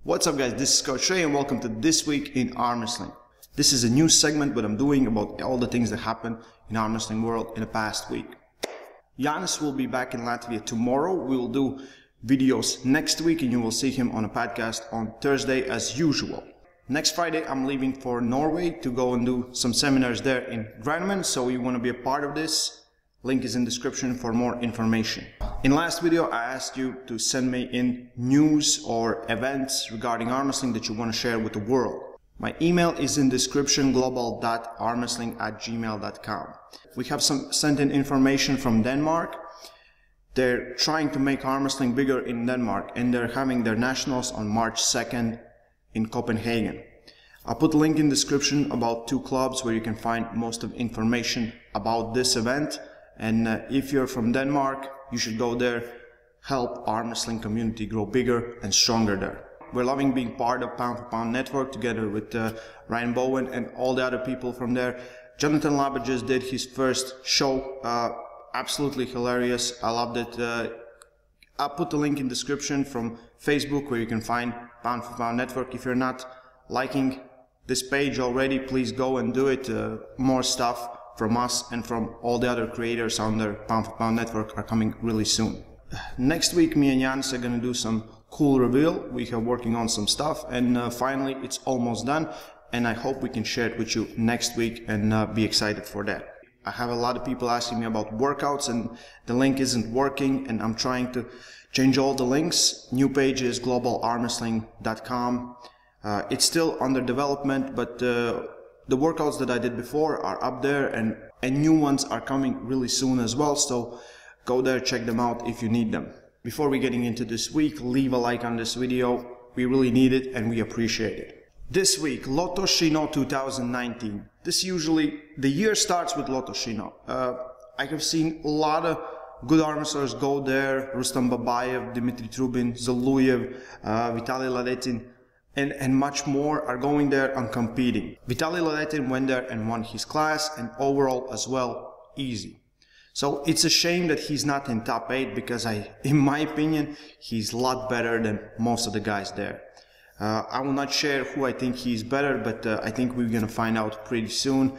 What's up guys, this is Coach Ray and welcome to This Week in Arm Wrestling. This is a new segment that I'm doing about all the things that happened in arm wrestling world in the past week. Giannis will be back in Latvia tomorrow. We will do videos next week and you will see him on a podcast on Thursday as usual. Next Friday I'm leaving for Norway to go and do some seminars there in Herman, so you want to be a part of this. Link is in the description for more information. In last video I asked you to send me in news or events regarding arm wrestling that you want to share with the world. My email is in the description, global.armwrestling@gmail.com. We have some sent in information from Denmark. They're trying to make arm wrestling bigger in Denmark and they're having their nationals on March 2nd in Copenhagen. I'll put a link in the description about two clubs where you can find most of information about this event. And if you're from Denmark, you should go there, help arm wrestling community grow bigger and stronger there. We're loving being part of Pound for Pound Network together with Ryan Bowen and all the other people from there. Jonathan Laba just did his first show, absolutely hilarious. I loved it. I'll put the link in the description from Facebook where you can find Pound for Pound Network. If you're not liking this page already, please go and do it. More stuff from us and from all the other creators on the Pound for Pound Network are coming really soon. Next week, me and Giannis are going to do some cool reveal. We are working on some stuff and finally it's almost done and I hope we can share it with you next week and be excited for that. I have a lot of people asking me about workouts and the link isn't working and I'm trying to change all the links. New page is global.armwrestling.com. It's still under development, but the workouts that I did before are up there and new ones are coming really soon as well, so go there, check them out if you need them. Before we getting into this week, leave a like on this video. We really need it and we appreciate it. This week, Lotoshino 2019. The year starts with Lotoshino. I have seen a lot of good arm wrestlers go there. Rustam Babayev, Dmitry Trubin, Zoluyev, Vitaly Ladetin, and much more are going there and competing. Vitaly Ladetin went there and won his class and overall as well, easy. So it's a shame that he's not in top 8 because in my opinion, he's a lot better than most of the guys there. I will not share who I think he's better, but I think we're gonna find out pretty soon.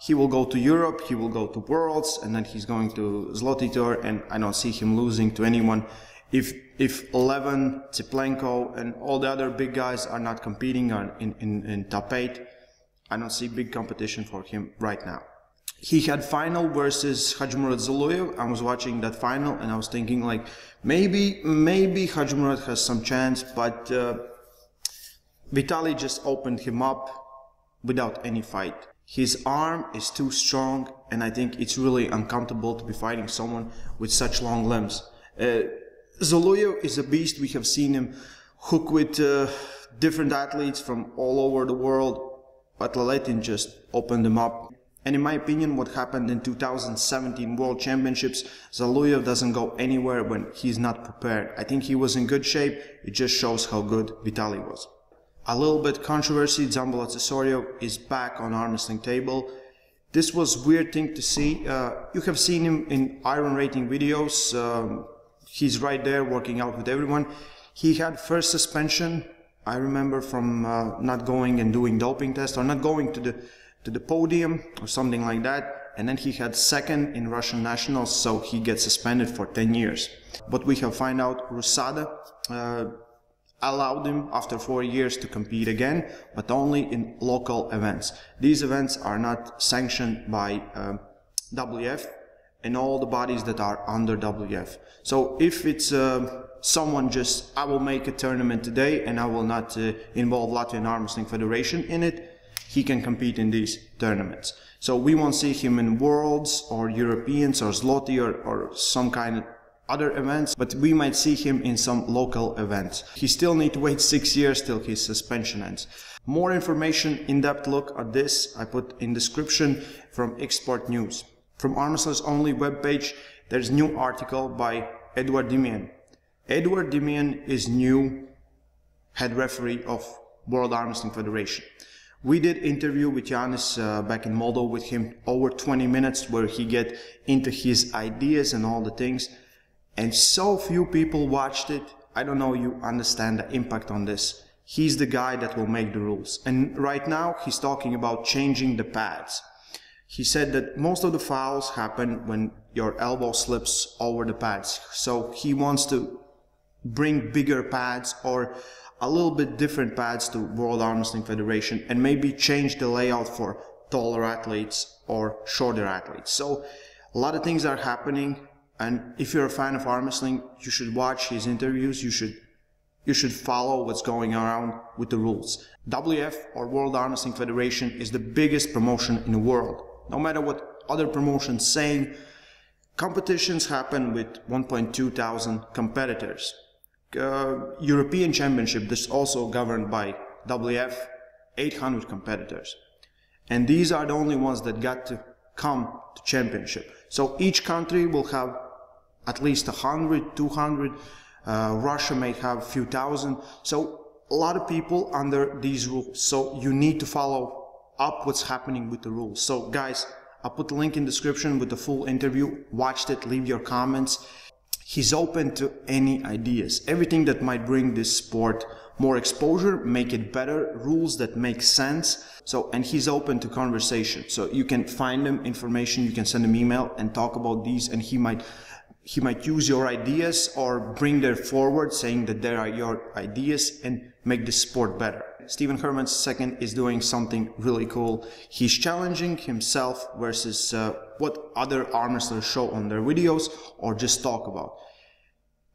He will go to Europe, he will go to Worlds, and then he's going to Zloty Tour, and I don't see him losing to anyone. If Levin, Tsiplenko, and all the other big guys are not competing in top 8, I don't see big competition for him right now. He had final versus Hadjimurat Zoluyev. I was watching that final and I was thinking like maybe Hadjimurat has some chance, but Vitaly just opened him up without any fight. His arm is too strong and I think it's really uncomfortable to be fighting someone with such long limbs. Zoluyev is a beast. We have seen him hook with different athletes from all over the world, but Ladetin just opened him up. And in my opinion, what happened in 2017 World Championships, Zoluyev doesn't go anywhere when he's not prepared. I think he was in good shape. It just shows how good Vitaly was. A little bit controversy, Dzambolat Tsisoriev is back on arm wrestling table. This was a weird thing to see. You have seen him in Iron Rating videos. He's right there working out with everyone. He had first suspension, I remember, from not going and doing doping tests or not going to the podium or something like that. And then he had second in Russian nationals, so he gets suspended for 10 years. But we have found out Rusada allowed him after 4 years to compete again, but only in local events. These events are not sanctioned by WF and all the bodies that are under WF. So if it's someone just, I will make a tournament today and I will not involve Latvian Arm Wrestling Federation in it, he can compete in these tournaments. So we won't see him in Worlds or Europeans or Zloty or some kind of other events, but we might see him in some local events. He still needs to wait 6 years till his suspension ends. More information, in-depth look at this, I put in description from Export News. From Arm Wrestlers Only webpage, there's a new article by Eduard Dimien. Eduard Dimien is new head referee of World Arm Wrestling Federation. We did interview with Giannis back in Moldova with him over 20 minutes where he get into his ideas and all the things. And so few people watched it. I don't know you understand the impact on this. He's the guy that will make the rules. And right now he's talking about changing the pads. He said that most of the fouls happen when your elbow slips over the pads. So he wants to bring bigger pads or a little bit different pads to World Arm Wrestling Federation and maybe change the layout for taller athletes or shorter athletes. So a lot of things are happening, and if you're a fan of arm wrestling, you should watch his interviews. You should follow what's going around with the rules. WF or World Arm Wrestling Federation is the biggest promotion in the world. No matter what other promotions saying, competitions happen with 1.2 thousand competitors. European Championship, this is also governed by WF, 800 competitors. And these are the only ones that got to come to championship. So each country will have at least 100, 200. Russia may have a few thousand. So a lot of people under these rules. So you need to follow up what's happening with the rules. So guys, I'll put the link in the description with the full interview. Watch it, leave your comments. He's open to any ideas. Everything that might bring this sport more exposure, make it better, rules that make sense. So, and he's open to conversation. So you can find him information, you can send him email and talk about these, and he might use your ideas or bring them forward saying that there are your ideas and make the sport better. Stephen Herman II is doing something really cool. He's challenging himself versus what other arm wrestlers show on their videos or just talk about.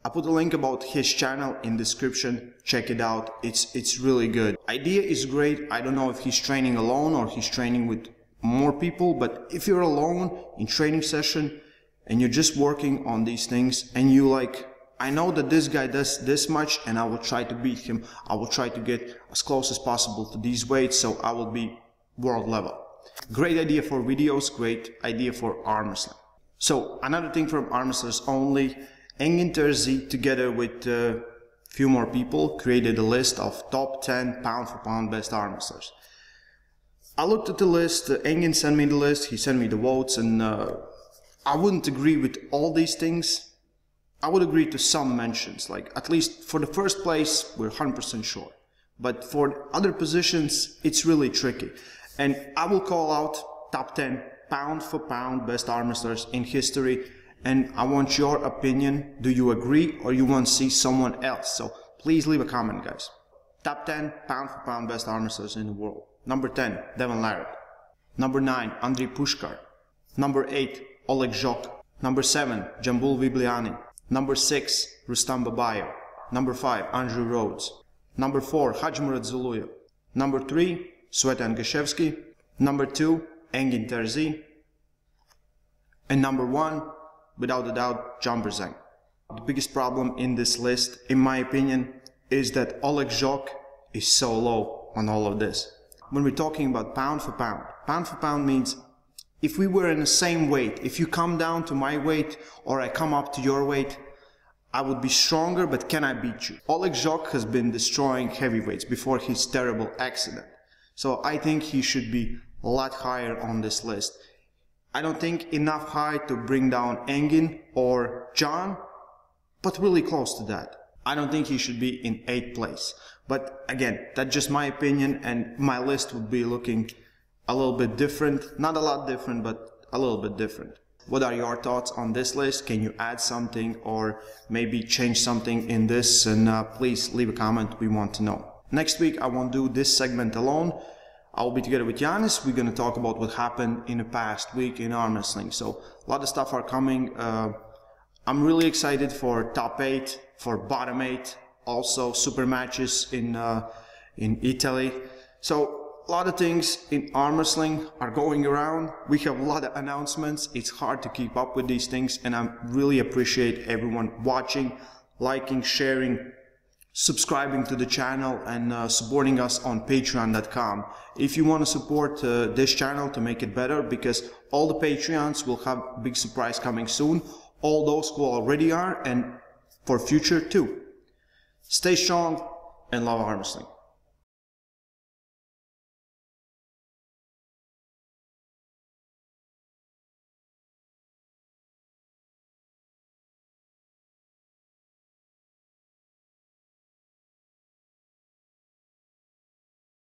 I put a link about his channel in the description. Check it out. It's really good. Idea is great. I don't know if he's training alone or he's training with more people, but if you're alone in training session and you're just working on these things and you like, I know that this guy does this much and I will try to beat him. I will try to get as close as possible to these weights so I will be world level. Great idea for videos, great idea for arm wrestling. So another thing from Arm Wrestlers Only, Engin Terzi together with a few more people created a list of top 10 pound for pound best arm wrestlers. I looked at the list, Engin sent me the list, he sent me the votes, and I wouldn't agree with all these things. I would agree to some mentions, like at least for the first place, we're 100% sure. But for other positions, it's really tricky. And I will call out top 10 pound for pound best arm wrestlers in history. And I want your opinion. Do you agree or you want to see someone else? So please leave a comment, guys. Top 10 pound for pound best arm wrestlers in the world. Number 10, Devon Larratt. Number 9, Andrei Pushkar. Number 8, Oleg Zhok. Number 7, Dzambolat Tsisoriev. Number 6, Rustam Babayev. Number 5, Andrew Rhodes. Number 4, Hadjimurat Zuluyev. Number 3, Svetan Gashevsky. Number 2, Engin Terzi. And number 1, without a doubt, John Brzang. The biggest problem in this list, in my opinion, is that Oleg Zhok is so low on all of this. When we're talking about pound for pound means if we were in the same weight, if you come down to my weight or I come up to your weight, I would be stronger, but can I beat you? Oleg Zhok has been destroying heavyweights before his terrible accident. So I think he should be a lot higher on this list. I don't think enough high to bring down Engin or John, but really close to that. I don't think he should be in 8th place. But again, that's just my opinion, and my list would be looking a little bit different. Not a lot different, but a little bit different. What are your thoughts on this list? Can you add something or maybe change something in this? And please leave a comment, we want to know. Next week I won't do this segment alone. I'll be together with Yanis. We're going to talk about what happened in the past week in arm wrestling. So a lot of stuff are coming. I'm really excited for top 8, for bottom 8, also super matches in Italy. So a lot of things in arm wrestling are going around. We have a lot of announcements. It's hard to keep up with these things, and I really appreciate everyone watching, liking, sharing, subscribing to the channel, and supporting us on patreon.com. If you want to support this channel to make it better, because all the Patreons will have a big surprise coming soon, all those who already are, and for future too. Stay strong and love arm wrestling.